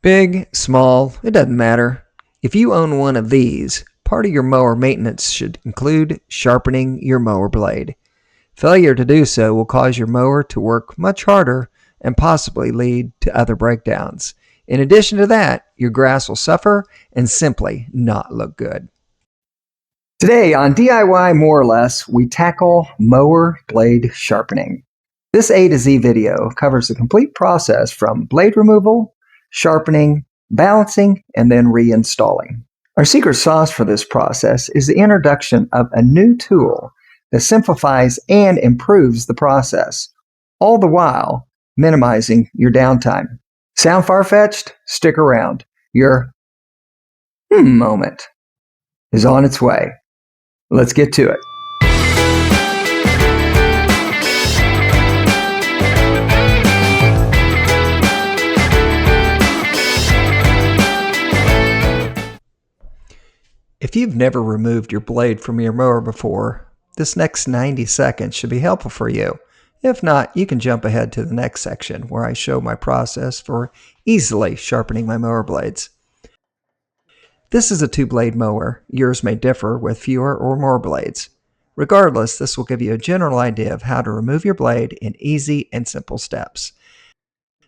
Big, small, it doesn't matter. If you own one of these, part of your mower maintenance should include sharpening your mower blade. Failure to do so will cause your mower to work much harder and possibly lead to other breakdowns. In addition to that, your grass will suffer and simply not look good. Today on DIY More or Less, we tackle mower blade sharpening. This A to Z video covers the complete process from blade removal, sharpening, balancing, and then reinstalling. Our secret sauce for this process is the introduction of a new tool that simplifies and improves the process, all the while minimizing your downtime. Sound far-fetched? Stick around. Your moment is on its way. Let's get to it. If you've never removed your blade from your mower before, this next 90 seconds should be helpful for you. If not, you can jump ahead to the next section where I show my process for easily sharpening my mower blades. This is a 2-blade mower. Yours may differ with fewer or more blades. Regardless, this will give you a general idea of how to remove your blade in easy and simple steps.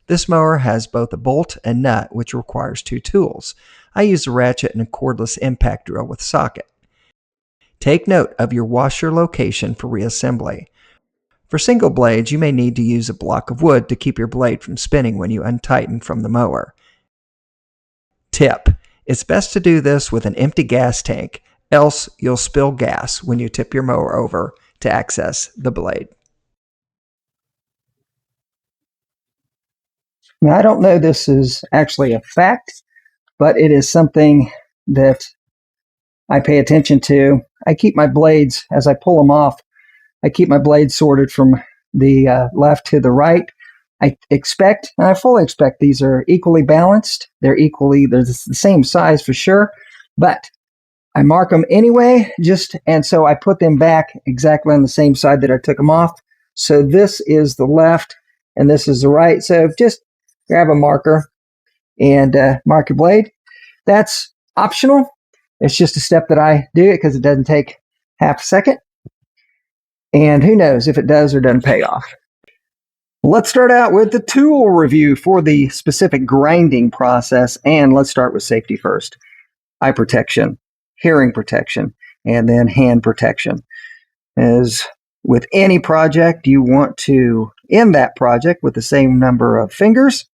This mower has both a bolt and nut, which requires 2 tools. I use a ratchet and a cordless impact drill with socket. Take note of your washer location for reassembly. For single blades, you may need to use a block of wood to keep your blade from spinning when you untighten from the mower. Tip: it's best to do this with an empty gas tank, else you'll spill gas when you tip your mower over to access the blade. Now, I don't know this is actually a fact, but it is something that I pay attention to. I keep my blades, as I pull them off, I keep my blades sorted from the left to the right. I fully expect these are equally balanced. They're the same size for sure, but I mark them anyway, and so I put them back exactly on the same side that I took them off. So this is the left and this is the right. So just grab a marker and mark your blade. That's optional. It's just a step that I do it because it doesn't take half a second. And who knows if it does or doesn't pay off. Let's start out with the tool review for the specific grinding process. And let's start with safety first. Eye protection, hearing protection, and then hand protection. As with any project, you want to end that project with the same number of fingers,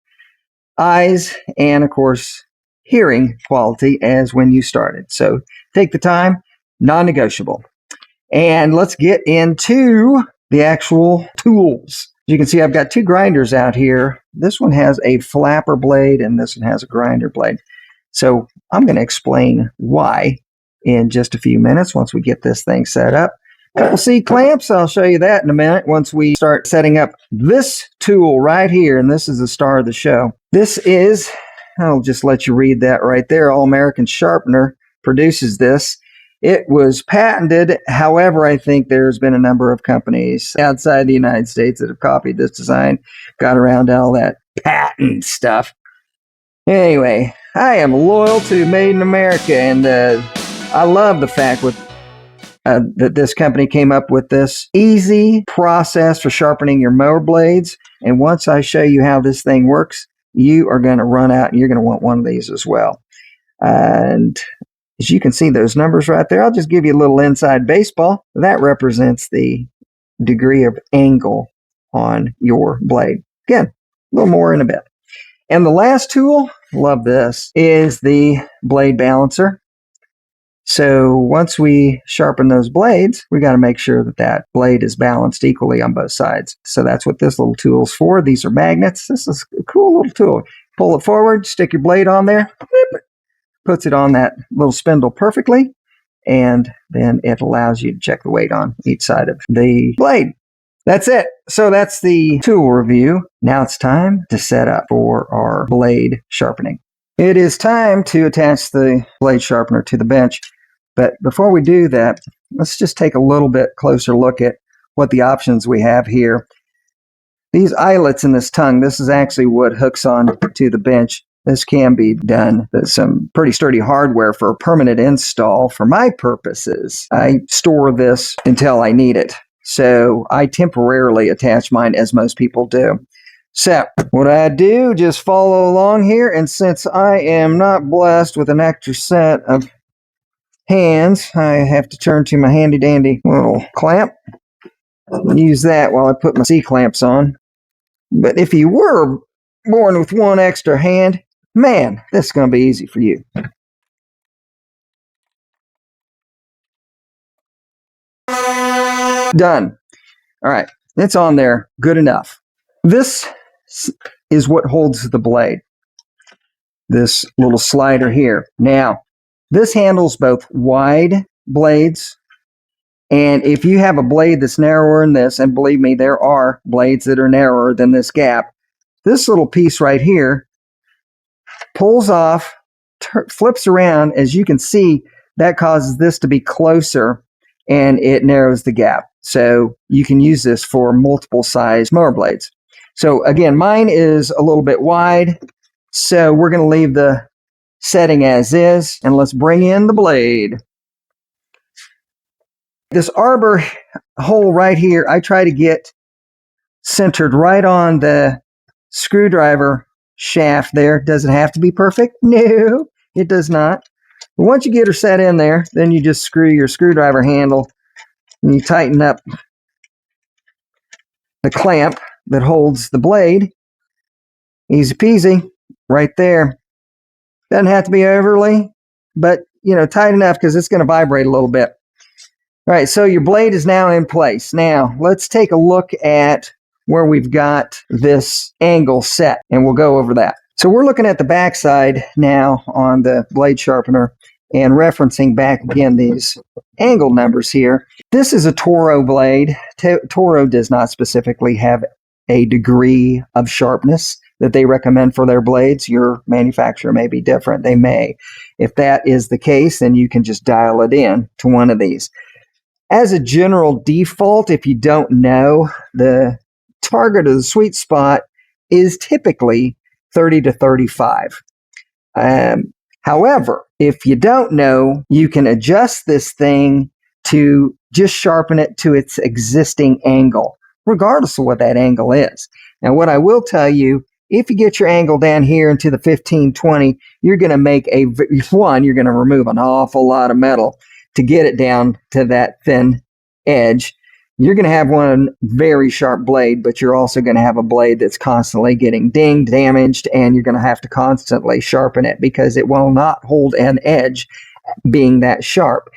eyes, and of course, hearing quality as when you started. So take the time, non-negotiable. And let's get into the actual tools. As you can see, I've got 2 grinders out here. This one has a flapper blade and this one has a grinder blade. So I'm going to explain why in just a few minutes once we get this thing set up. Couple C-clamps, I'll show you that in a minute once we start setting up this tool right here, and this is the star of the show. This is, I'll just let you read that right there, All American Sharpener produces this. It was patented, however, I think there's been a number of companies outside the United States that have copied this design, got around all that patent stuff. Anyway, I am loyal to Made in America, and I love the fact that this company came up with this easy process for sharpening your mower blades. And once I show you how this thing works, you are going to run out and you're going to want one of these as well. And as you can see those numbers right there, I'll just give you a little inside baseball. That represents the degree of angle on your blade. Again, a little more in a bit. And the last tool, love this, is the blade balancer. So once we sharpen those blades, we got to make sure that that blade is balanced equally on both sides. So that's what this little tool's for. These are magnets. This is a cool little tool. Pull it forward, stick your blade on there, puts it on that little spindle perfectly, and then it allows you to check the weight on each side of the blade. That's it. So that's the tool review. Now it's time to set up for our blade sharpening. It is time to attach the blade sharpener to the bench. But before we do that, let's just take a little bit closer look at what the options we have here. These eyelets in this tongue, this is actually what hooks on to the bench. This can be done with some pretty sturdy hardware for a permanent install. For my purposes, I store this until I need it. So I temporarily attach mine, as most people do. So what I do, just follow along here. And since I am not blessed with an extra set of hands, I have to turn to my handy dandy little clamp. Use that while I put my C-clamps on. But if you were born with one extra hand, man, this is going to be easy for you. Done. All right, it's on there. Good enough. This is what holds the blade. This little slider here. Now, this handles both wide blades, and if you have a blade that's narrower than this, and believe me, there are blades that are narrower than this gap, this little piece right here pulls off, flips around. As you can see, that causes this to be closer, and it narrows the gap. So you can use this for multiple size mower blades. So again, mine is a little bit wide, so we're going to leave the setting as is, and let's bring in the blade. This arbor hole right here, I try to get centered right on the screwdriver shaft there. Does it have to be perfect? No, it does not. But once you get her set in there, then you just screw your screwdriver handle and you tighten up the clamp that holds the blade. Easy peasy, right there. Doesn't have to be overly, but tight enough because it's going to vibrate a little bit. All right, so your blade is now in place. Now, let's take a look at where we've got this angle set, and we'll go over that. So we're looking at the backside now on the blade sharpener and referencing back again these angle numbers here. This is a Toro blade. Toro does not specifically have a degree of sharpness that they recommend for their blades. Your manufacturer may be different. They may. If that is the case, then you can just dial it in to one of these. As a general default, if you don't know, the target of the sweet spot is typically 30 to 35. However, if you don't know, you can adjust this thing to just sharpen it to its existing angle, regardless of what that angle is. Now, what I will tell you, if you get your angle down here into the 15-20, you're going to make you're going to remove an awful lot of metal to get it down to that thin edge. You're going to have one very sharp blade, but you're also going to have a blade that's constantly getting dinged, damaged, and you're going to have to constantly sharpen it because it will not hold an edge being that sharp.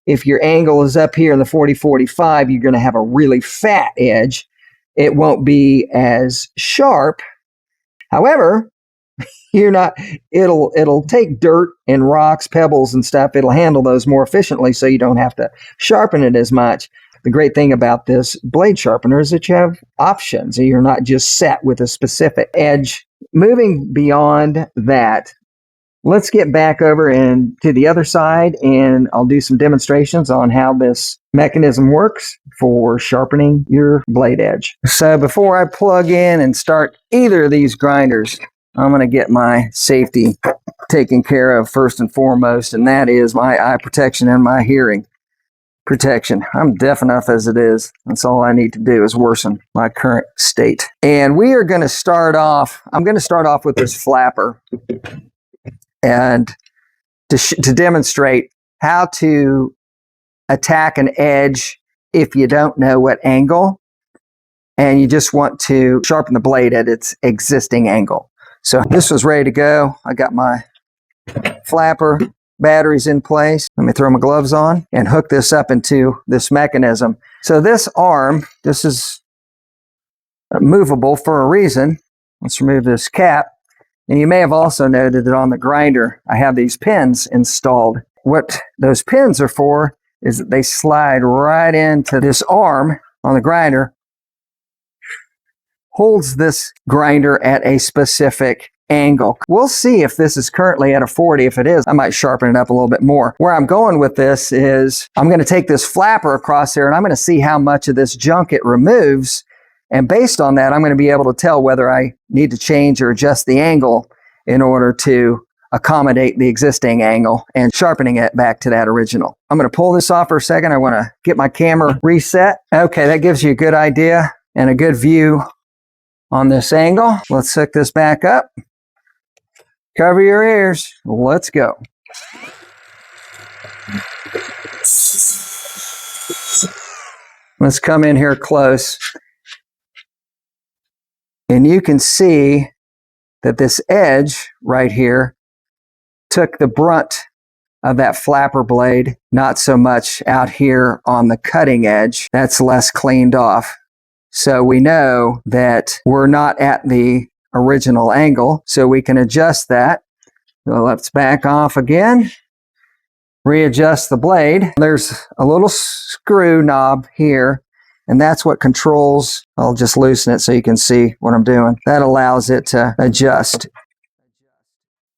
If your angle is up here in the 40-45, you're going to have a really fat edge. It won't be as sharp. However, it'll take dirt and rocks, pebbles and stuff. It'll handle those more efficiently so you don't have to sharpen it as much. The great thing about this blade sharpener is that you have options. You're not just set with a specific edge. Moving beyond that, let's get back over to the other side, and I'll do some demonstrations on how this mechanism works for sharpening your blade edge. So before I plug in and start either of these grinders, I'm going to get my safety taken care of first and foremost, and that is my eye protection and my hearing protection. I'm deaf enough as it is. That's all I need to do is worsen my current state. And we are going to start off, I'm going to start off with this flapper and to demonstrate how to attack an edge if you don't know what angle and you just want to sharpen the blade at its existing angle. So this was ready to go. I got my flapper batteries in place. Let me throw my gloves on and hook this up into this mechanism. So this arm, this is movable for a reason. Let's remove this cap. And you may have also noted that on the grinder, I have these pins installed. What those pins are for is that they slide right into this arm on the grinder, holds this grinder at a specific angle. We'll see if this is currently at a 40. If it is, I might sharpen it up a little bit more. Where I'm going with this is I'm going to take this flapper across there and I'm going to see how much of this junk it removes. And based on that, I'm going to be able to tell whether I need to change or adjust the angle in order to accommodate the existing angle and sharpening it back to that original. I'm going to pull this off for a second. I want to get my camera reset. Okay, that gives you a good idea and a good view on this angle. Let's hook this back up. Cover your ears. Let's go. Let's come in here close. And you can see that this edge right here took the brunt of that flapper blade, not so much out here on the cutting edge. That's less cleaned off. So we know that we're not at the original angle, so we can adjust that. So let's back off again. Readjust the blade. There's a little screw knob here, and that's what controls. I'll just loosen it so you can see what I'm doing. That allows it to adjust.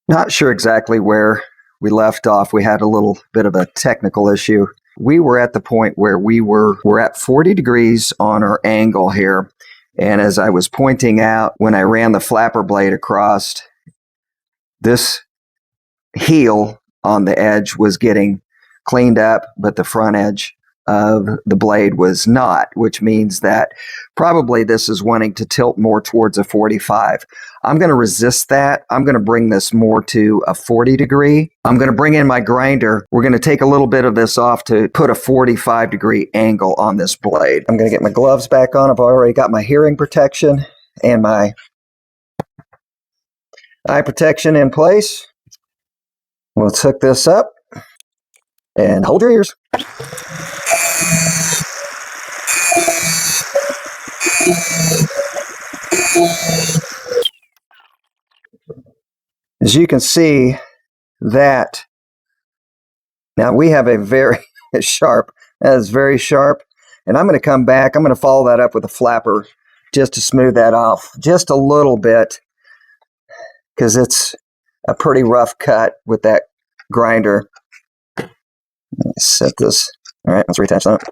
Not sure exactly where we left off. We had a little bit of a technical issue. We were at the point where we're at 40 degrees on our angle here. And as I was pointing out, when I ran the flapper blade across, this heel on the edge was getting cleaned up, but the front edge of the blade was not, which means that probably this is wanting to tilt more towards a 45. I'm going to resist that. I'm going to bring this more to a 40 degree. I'm going to bring in my grinder. We're going to take a little bit of this off to put a 45 degree angle on this blade. I'm going to get my gloves back on. I've already got my hearing protection and my eye protection in place. Let's hook this up and hold your ears. As you can see that now we have a very sharp, that is very sharp, and I'm going to come back. I'm going to follow that up with a flapper just to smooth that off just a little bit, because it's a pretty rough cut with that grinder. Let me set this. All right, let's reattach that.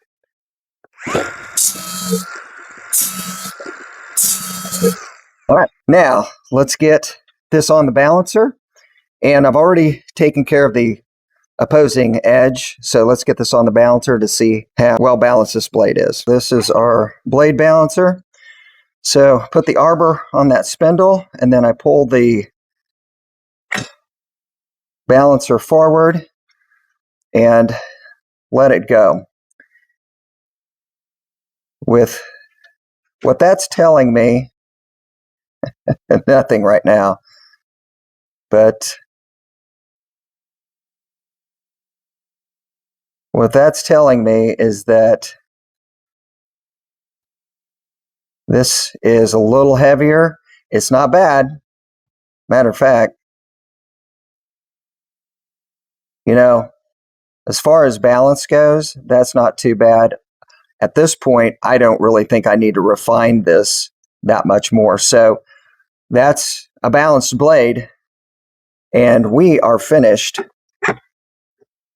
All right, now let's get this on the balancer, and I've already taken care of the opposing edge, so let's get this on the balancer to see how well balanced this blade is. This is our blade balancer. So put the arbor on that spindle, and then I pull the balancer forward and let it go. With what that's telling me, nothing right now, but what that's telling me is that this is a little heavier. It's not bad. Matter of fact, you know, as far as balance goes, that's not too bad. At this point, I don't really think I need to refine this that much more. So that's a balanced blade, and we are finished.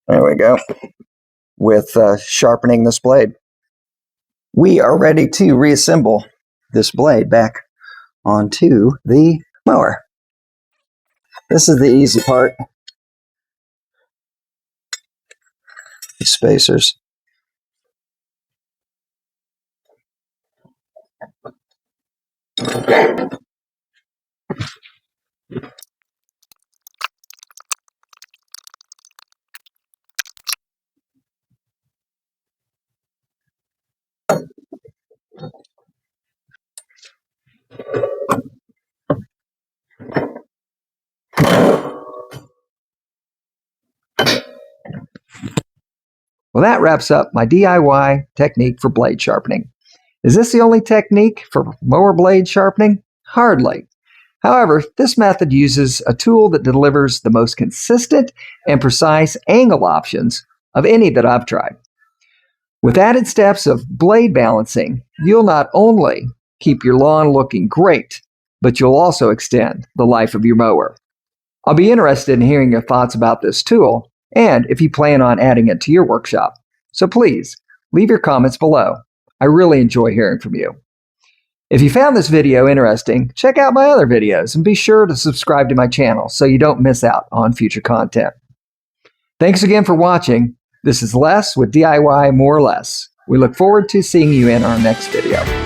There we go. With sharpening this blade. We are ready to reassemble this blade back onto the mower. This is the easy part. The spacers. Well, that wraps up my DIY technique for blade sharpening. Is this the only technique for mower blade sharpening? Hardly. However, this method uses a tool that delivers the most consistent and precise angle options of any that I've tried. With added steps of blade balancing, you'll not only keep your lawn looking great, but you'll also extend the life of your mower. I'll be interested in hearing your thoughts about this tool, and if you plan on adding it to your workshop. So please, leave your comments below. I really enjoy hearing from you. If you found this video interesting, check out my other videos and be sure to subscribe to my channel so you don't miss out on future content. Thanks again for watching. This is Les with DIY More or Less. We look forward to seeing you in our next video.